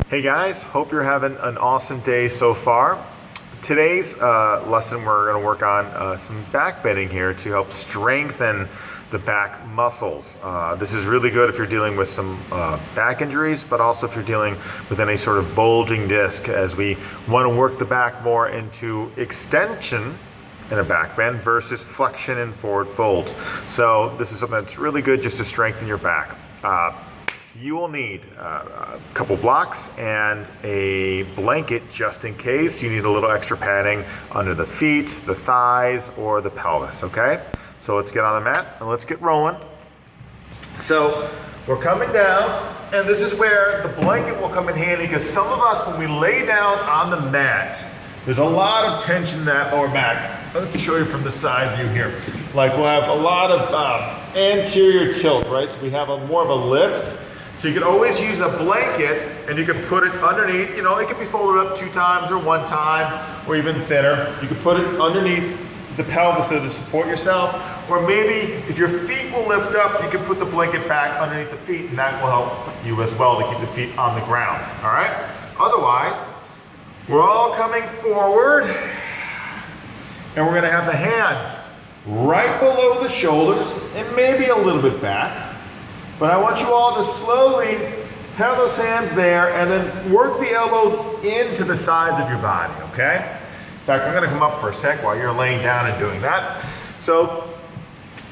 Hey guys, hope you're having an awesome day so far. Today's lesson we're going to work on some back bending here to help strengthen the back muscles. This is really good if you're dealing with some back injuries, but also if you're dealing with any sort of bulging disc, as we want to work the back more into extension in a back bend versus flexion and forward folds. So this is something that's really good just to strengthen your back. You will need a couple blocks and a blanket just in case you need a little extra padding under the feet, the thighs, or the pelvis, okay? So let's get on the mat and let's get rolling. So we're coming down, and this is where the blanket will come in handy, because some of us, when we lay down on the mat, there's a lot of tension in that lower back. Let me show you from the side view here. Like, we'll have a lot of anterior tilt, right? So we have more of a lift. So you can always use a blanket and you can put it underneath. You know, it can be folded up 2 times or 1 time or even thinner. You can put it underneath the pelvis to support yourself. Or maybe if your feet will lift up, you can put the blanket back underneath the feet, and that will help you as well to keep the feet on the ground, all right? Otherwise, we're all coming forward, and we're gonna have the hands right below the shoulders and maybe a little bit back. But I want you all to slowly have those hands there and then work the elbows into the sides of your body, okay? In fact, I'm gonna come up for a sec while you're laying down and doing that. So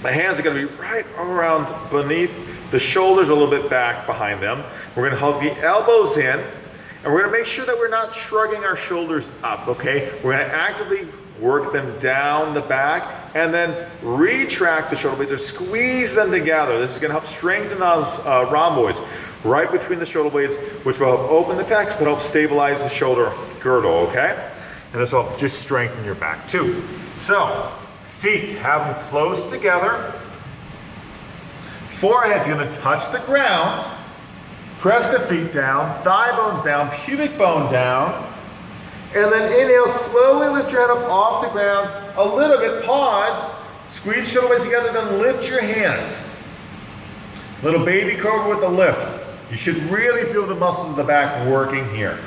the hands are gonna be right around beneath the shoulders, a little bit back behind them. We're gonna hug the elbows in, and we're gonna make sure that we're not shrugging our shoulders up, okay? We're gonna actively work them down the back and then retract the shoulder blades or squeeze them together. This is going to help strengthen those rhomboids right between the shoulder blades, which will help open the pecs but help stabilize the shoulder girdle, okay? And this will help just strengthen your back too. So, feet, have them close together. Forehead's going to touch the ground. Press the feet down, thigh bones down, pubic bone down. And then inhale, slowly lift your head up off the ground, a little bit, pause, squeeze shoulder blades together, then lift your hands. Little baby cobra with the lift. You should really feel the muscles of the back working here.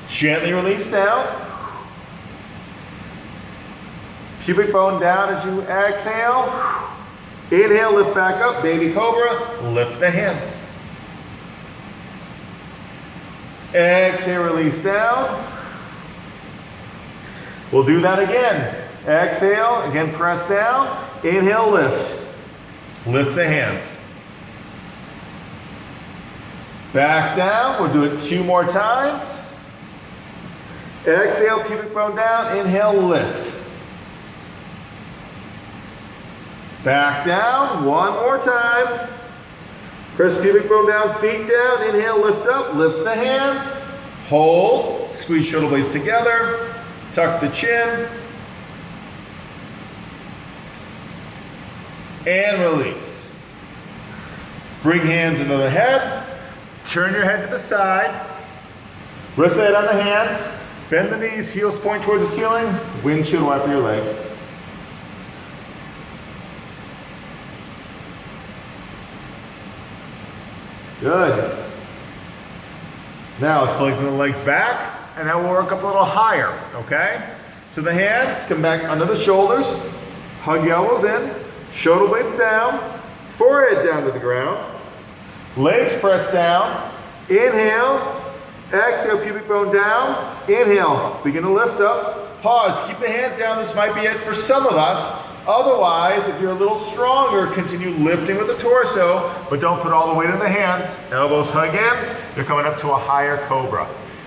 Gently release down. Pubic bone down as you exhale. Inhale, lift back up, baby cobra, lift the hands. Exhale, release down. We'll do that again. Exhale, again press down. Inhale, lift. Lift the hands. Back down, we'll do it 2 more times. Exhale, pubic bone down, inhale, lift. Back down, 1 more time. Press pubic bone down, feet down, inhale, lift up, lift the hands. Hold, squeeze shoulder blades together. Tuck the chin, and release. Bring hands into the head, turn your head to the side, rest the head on the hands, bend the knees, heels point towards the ceiling, windshield wiper your legs. Good. Now let's lengthen the legs back. And now we'll work up a little higher, okay? So the hands come back under the shoulders, hug the elbows in, shoulder blades down, forehead down to the ground, legs press down, inhale, exhale, pubic bone down, inhale, begin to lift up, pause, keep the hands down. This might be it for some of us. Otherwise, if you're a little stronger, continue lifting with the torso, but don't put all the weight in the hands. Elbows hug in, you're coming up to a higher cobra.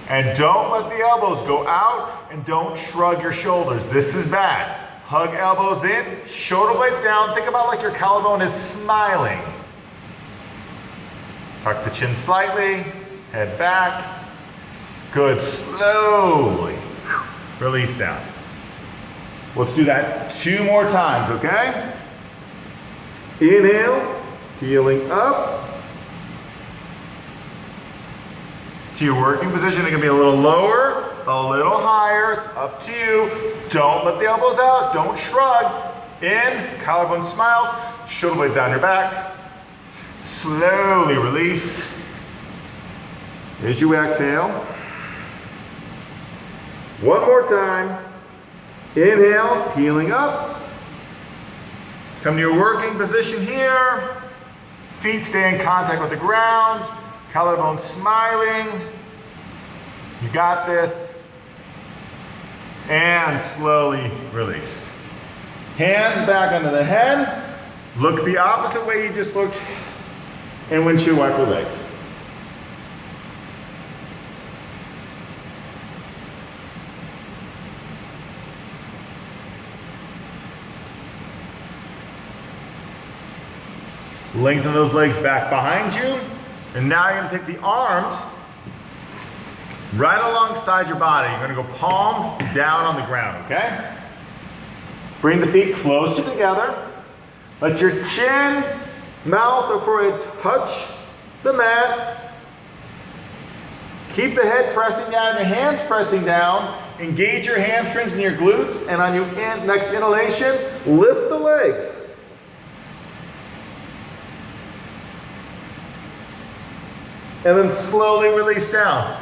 And don't let the elbows go out, and don't shrug your shoulders. This is bad. Hug elbows in, shoulder blades down. Think about like your collarbone is smiling. Tuck the chin slightly, head back. Good, slowly. Release down. Let's do that 2 more times, okay? Inhale, heeling up. To your working position, it can be a little lower, a little higher, it's up to you. Don't let the elbows out, don't shrug. In, collarbone smiles, shoulder blades down your back. Slowly release. As you exhale. One more time. Inhale, peeling up. Come to your working position here. Feet stay in contact with the ground. Collarbone smiling. You got this. And slowly release. Hands back under the head. Look the opposite way you just looked. And windshield wiper legs. Lengthen those legs back behind you. And now you're gonna take the arms right alongside your body. You're gonna go palms down on the ground, okay? Bring the feet closer together. Let your chin, mouth, or forehead touch the mat. Keep the head pressing down, your hands pressing down. Engage your hamstrings and your glutes. And on your next inhalation, lift the legs. And then slowly release down.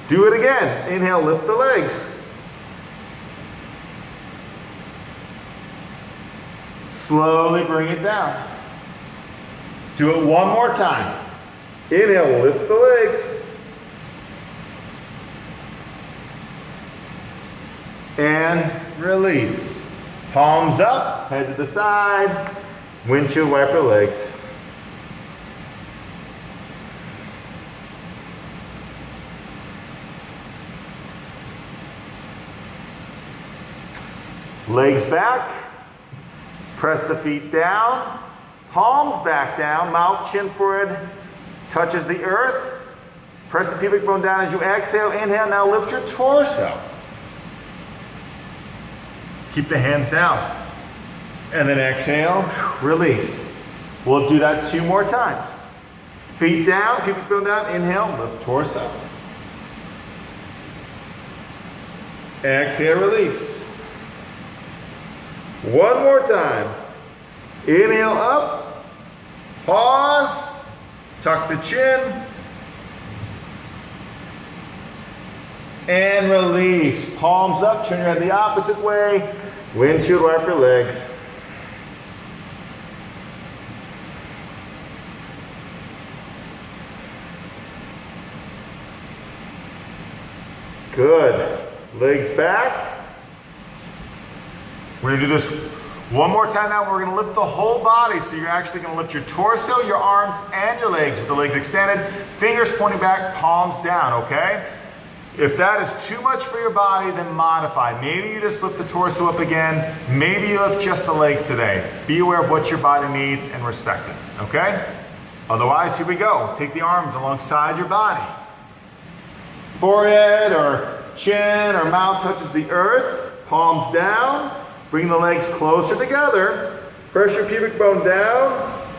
Do it again. Inhale, lift the legs. Slowly bring it down. Do it one more time. Inhale, lift the legs. And release. Palms up, head to the side. Windshield wiper legs. Legs back, press the feet down, palms back down, mouth, chin, forehead touches the earth. Press the pubic bone down as you exhale. Inhale, now lift your torso. Keep the hands down. And then exhale, release. We'll do that 2 more times. Feet down, pubic bone down, inhale, lift torso. Exhale, release. One more time. Inhale up, pause, tuck the chin, and release. Palms up, turn your head the opposite way, windshield wiper legs. Good. Legs back. We're gonna do this one more time now. We're gonna lift the whole body. So you're actually gonna lift your torso, your arms, and your legs with the legs extended, fingers pointing back, palms down, okay? If that is too much for your body, then modify. Maybe you just lift the torso up again. Maybe you lift just the legs today. Be aware of what your body needs and respect it, okay? Otherwise, here we go. Take the arms alongside your body. Forehead or chin or mouth touches the earth, palms down. Bring the legs closer together. Press your pubic bone down.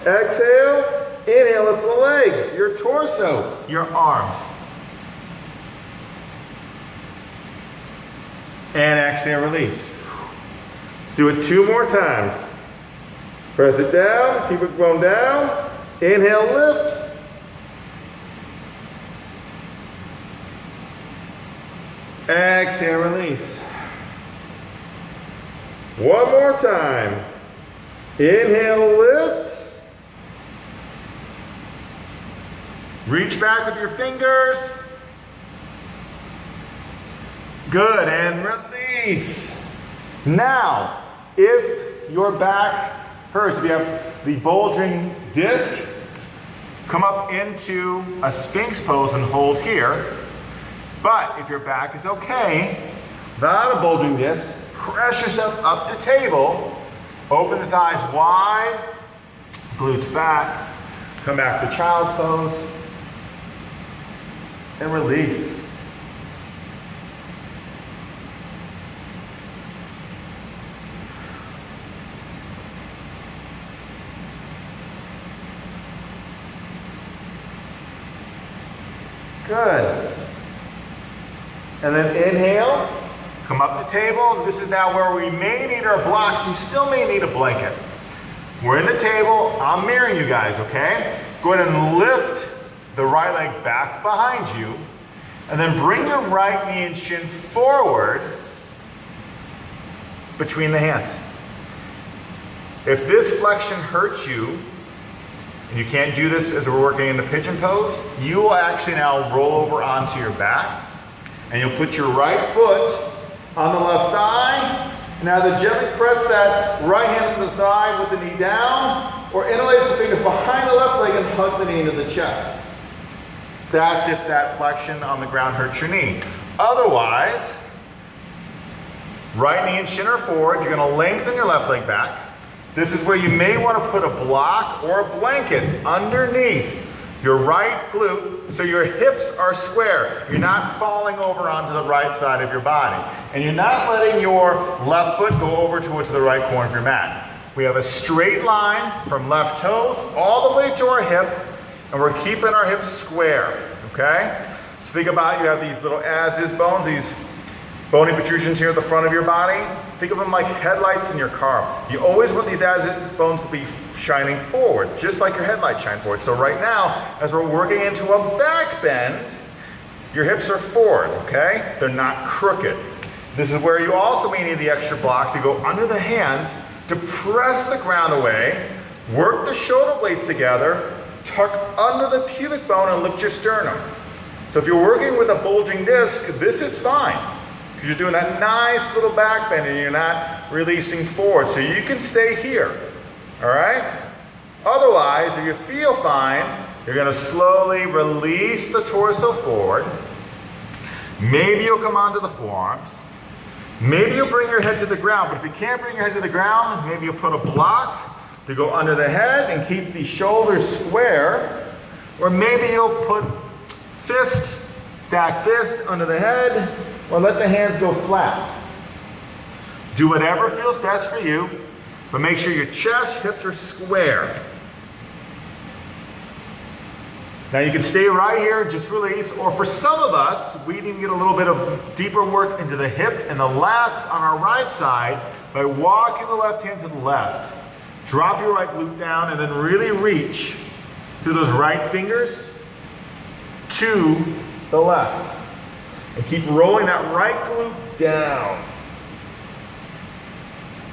Exhale. Inhale, lift the legs, your torso, your arms. And exhale, release. Let's do it 2 more times. Press it down, pubic bone down. Inhale, lift. Exhale, release. One more time. Inhale, lift. Reach back with your fingers. Good, and release. Now, if your back hurts, if you have the bulging disc, come up into a Sphinx pose and hold here. But if your back is okay, without a bulging disc, press yourself up to table. Open the thighs wide, glutes back. Come back to child's pose. And release. Good. And then inhale, come up to table. This is now where we may need our blocks. You still may need a blanket. We're in the table. I'm mirroring you guys, okay? Go ahead and lift the right leg back behind you, and then bring your right knee and shin forward between the hands. If this flexion hurts you, and you can't do this as we're working in the pigeon pose, you will actually now roll over onto your back, and you'll put your right foot on the left thigh. Now to gently press that right hand into the thigh with the knee down, or interlace the fingers behind the left leg and hug the knee into the chest. That's if that flexion on the ground hurts your knee. Otherwise, right knee and shin are forward. You're going to lengthen your left leg back. This is where you may want to put a block or a blanket underneath your right glute so your hips are square. You're not falling over onto the right side of your body. And you're not letting your left foot go over towards the right corner of your mat. We have a straight line from left toes all the way to our hip, and we're keeping our hips square, okay? So think about, you have these little as-is bones, these bony protrusions here at the front of your body. Think of them like headlights in your car. You always want these as-is bones to be shining forward, just like your headlights shine forward. So right now, as we're working into a back bend, your hips are forward, okay? They're not crooked. This is where you also may need the extra block to go under the hands to press the ground away, work the shoulder blades together, tuck under the pubic bone and lift your sternum. So if you're working with a bulging disc, this is fine. Because you're doing that nice little back bend and you're not releasing forward. So you can stay here, all right? Otherwise, if you feel fine, you're gonna slowly release the torso forward. Maybe you'll come onto the forearms. Maybe you'll bring your head to the ground, but if you can't bring your head to the ground, maybe you'll put a block to go under the head and keep the shoulders square. Or maybe you'll put fist, stack fist under the head, or let the hands go flat. Do whatever feels best for you, but make sure your chest, hips are square. Now you can stay right here, just release, or for some of us, we need to get a little bit of deeper work into the hip and the lats on our right side by walking the left hand to the left. Drop your right glute down and then really reach through those right fingers to the left. And keep rolling that right glute down.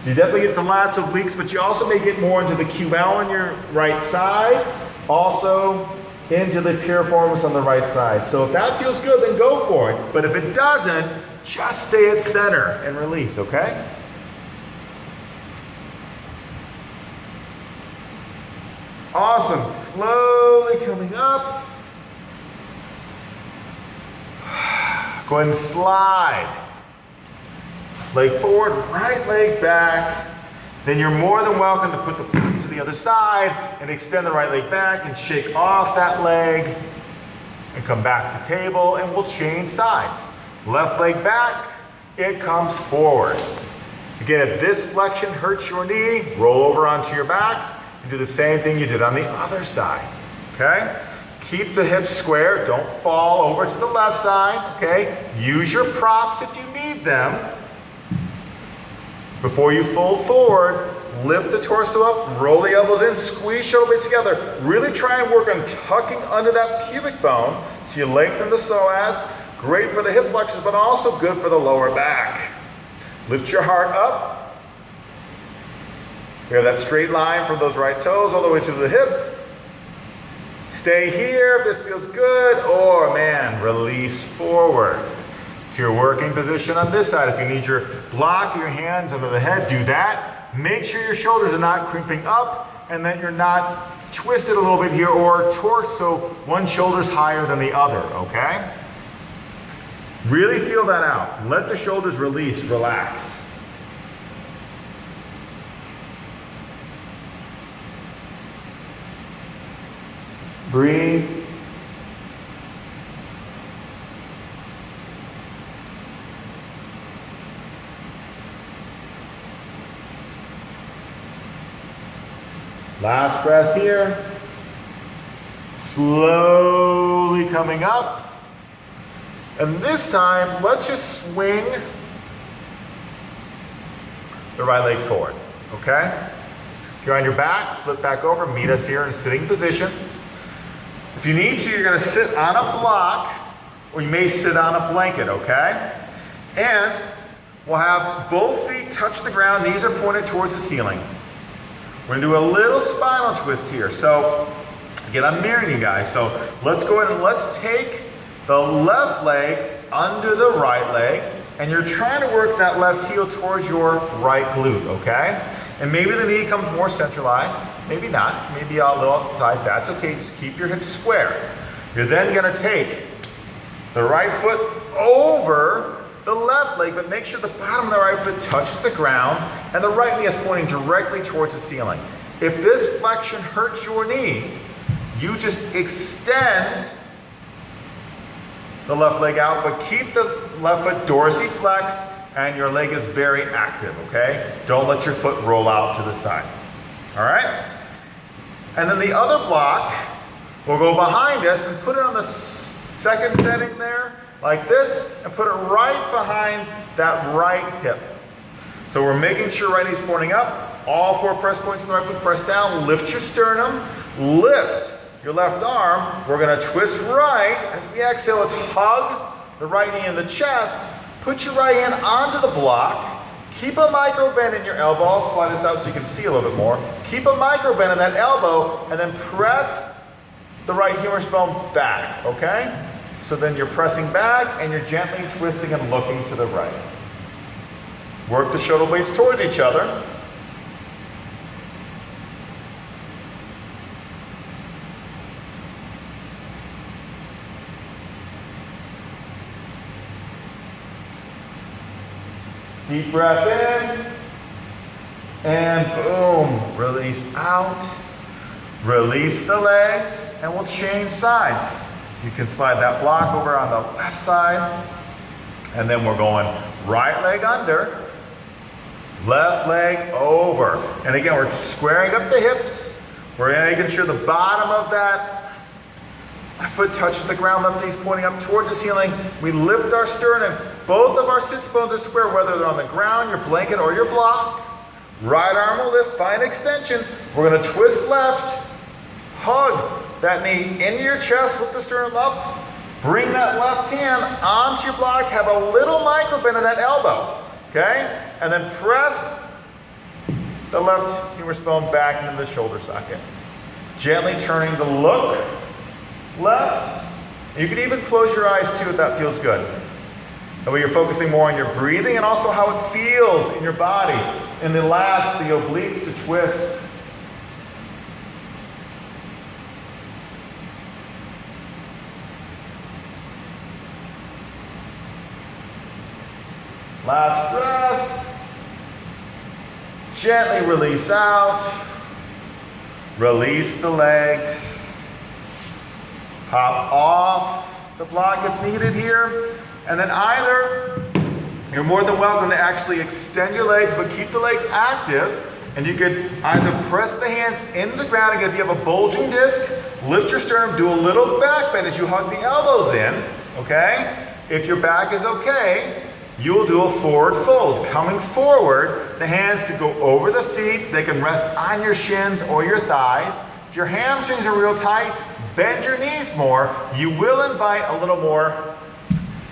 So you definitely get the lats obliques, but you also may get more into the QL on your right side. Also into the piriformis on the right side. So if that feels good, then go for it. But if it doesn't, just stay at center and release, okay? Awesome. Slowly coming up. Go ahead and slide. Leg forward, right leg back. Then you're more than welcome to put the foot to the other side and extend the right leg back and shake off that leg and come back to table, and we'll change sides. Left leg back, it comes forward. Again, if this flexion hurts your knee, roll over onto your back and do the same thing you did on the other side, okay? Keep the hips square, don't fall over to the left side, okay? Use your props if you need them. Before you fold forward, lift the torso up, roll the elbows in, squeeze shoulder blades together. Really try and work on tucking under that pubic bone so you lengthen the psoas. Great for the hip flexors, but also good for the lower back. Lift your heart up. We have that straight line from those right toes all the way through the hip. Stay here if this feels good, or man, release forward to your working position on this side. If you need your block, your hands under the head, do that. Make sure your shoulders are not crimping up and that you're not twisted a little bit here or torqued so one shoulder's higher than the other, okay? Really feel that out. Let the shoulders release, relax. Breathe. Last breath here. Slowly coming up. And this time, let's just swing the right leg forward, okay? If you're on your back, flip back over, meet us here in sitting position. If you need to, you're gonna sit on a block, or you may sit on a blanket, okay? And we'll have both feet touch the ground, knees are pointed towards the ceiling. We're gonna do a little spinal twist here. So, again, I'm mirroring you guys. So let's go ahead and let's take the left leg under the right leg, and you're trying to work that left heel towards your right glute, okay? And maybe the knee comes more centralized, maybe not, maybe a little outside, that's okay, just keep your hips square. You're then gonna take the right foot over the left leg, but make sure the bottom of the right foot touches the ground and the right knee is pointing directly towards the ceiling. If this flexion hurts your knee, you just extend the left leg out, but keep the left foot dorsiflexed and your leg is very active, okay? Don't let your foot roll out to the side, all right? And then the other block, we'll go behind us and put it on the second setting there, like this, and put it right behind that right hip. So we're making sure right knee's pointing up, all 4 press points in the right foot, press down, lift your sternum, lift your left arm. We're gonna twist right. As we exhale, let's hug the right knee in the chest. Put your right hand onto the block. Keep a micro bend in your elbow. I'll slide this out so you can see a little bit more. Keep a micro bend in that elbow and then press the right humerus bone back, okay? So then you're pressing back and you're gently twisting and looking to the right. Work the shoulder blades towards each other. Deep breath in, and boom, release out. Release the legs, and we'll change sides. You can slide that block over on the left side, and then we're going right leg under, left leg over. And again, we're squaring up the hips. We're making sure the bottom of that left foot touches the ground, left knee's pointing up towards the ceiling. We lift our sternum. Both of our sits bones are square, whether they're on the ground, your blanket, or your block. Right arm will lift, find extension. We're gonna twist left, hug that knee into your chest, lift the sternum up, bring that left hand onto your block, have a little micro bend in that elbow, okay? And then press the left humerus bone back into the shoulder socket. Gently turning to look left. You can even close your eyes too if that feels good. That way you're focusing more on your breathing and also how it feels in your body, in the lats, the obliques to twist. Last breath. Gently release out. Release the legs. Pop off the block if needed here. And then either, you're more than welcome to actually extend your legs, but keep the legs active. And you could either press the hands into the ground. Again, if you have a bulging disc, lift your sternum, do a little back bend as you hug the elbows in, okay? If your back is okay, you'll do a forward fold. Coming forward, the hands could go over the feet. They can rest on your shins or your thighs. If your hamstrings are real tight, bend your knees more. You will invite a little more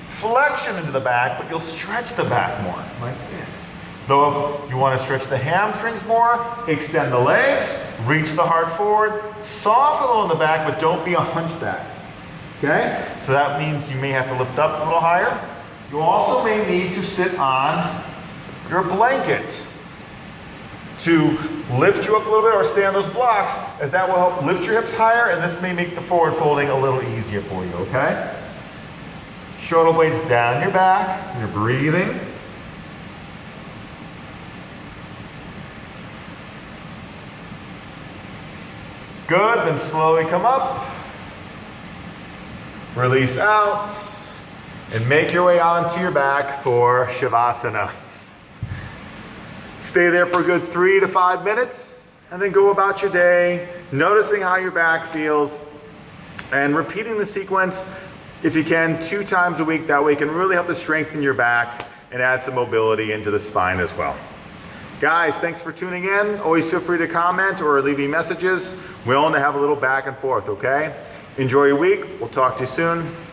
flexion into the back, but you'll stretch the back more, like this. Though if you want to stretch the hamstrings more, extend the legs, reach the heart forward, soften a little in the back, but don't be a hunchback, okay? So that means you may have to lift up a little higher. You also may need to sit on your blanket to lift you up a little bit or stay on those blocks, as that will help lift your hips higher, and this may make the forward folding a little easier for you, okay? Shoulder blades down your back, and you're breathing. Good, then slowly come up. Release out, and make your way onto your back for Shavasana. Stay there for a good 3 to 5 minutes, and then go about your day, noticing how your back feels, and repeating the sequence if you can 2 times a week. That way it can really help to strengthen your back and add some mobility into the spine as well. Guys, thanks for tuning in. Always feel free to comment or leave me messages. We're willing to have a little back and forth, okay? Enjoy your week. We'll talk to you soon.